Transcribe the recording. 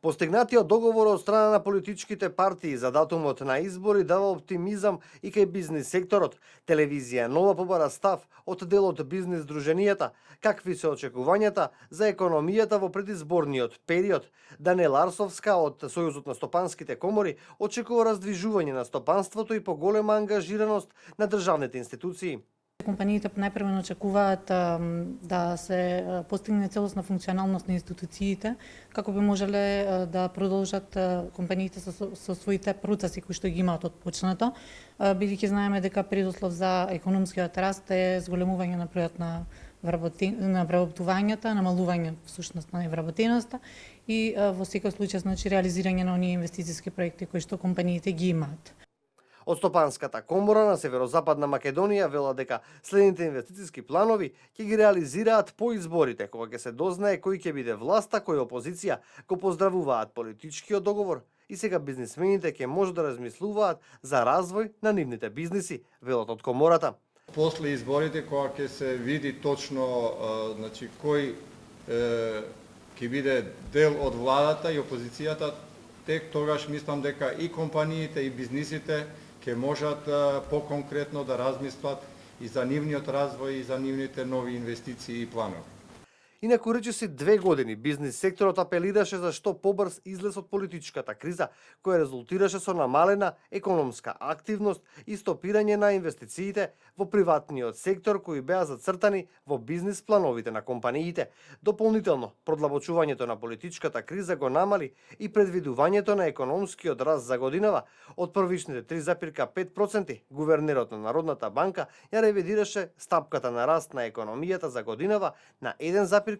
Постигнатиот договор од страна на политичките партии за датумот на избори дава оптимизам и кај бизнис секторот. Телевизија Нова побара став од дел од бизнис друженијата, какви се очекувањата за економијата во предизборниот период. Даниела Арсовска од Сојузот на стопанските комори очекува раздвижување на стопанството и поголема ангажираност на државните институции. Компаниите најпрво очекуваат да се постигне целосна функционалност на институциите, како би можеле да продолжат компаниите со своите процеси кои што ги имаат отпочнато, бидејќи знаеме дека предуслов за економскиот раст е зголемување на бројот на вработувањата, намалување всушност на вработеноста и во секој случај значи реализирање на оние инвестициски проекти кои што компаниите ги имаат. Од Стопанската комора на Северозападна Македонија велат дека следните инвестициски планови ќе ги реализираат по изборите, кога ќе се дознае кој ќе биде власта, кој опозиција, го поздравуваат политичкиот договор и сега бизнисмените ќе можат да размислуваат за развој на нивните бизниси, велат од комората. После изборите, кога ќе се види точно значи, кој ќе биде дел од владата и опозицијата, тек тогаш мислам дека и компаниите и бизнисите ќе можат поконкретно да размислат и за нивниот развој и за нивните нови инвестиции и планови. Инаку речиси 2 години бизнис секторот апелираше за што побрз излез од политичката криза, која резултираше со намалена економска активност и стопирање на инвестициите во приватниот сектор кои беа зацртани во бизнис плановите на компаниите. Дополнително, продлабочувањето на политичката криза го намали и предвидувањето на економскиот раст за годинава од првичните 3,5%. Гувернерот на Народната банка ја ревидираше стапката на раст на економијата за годинава на 1,6%.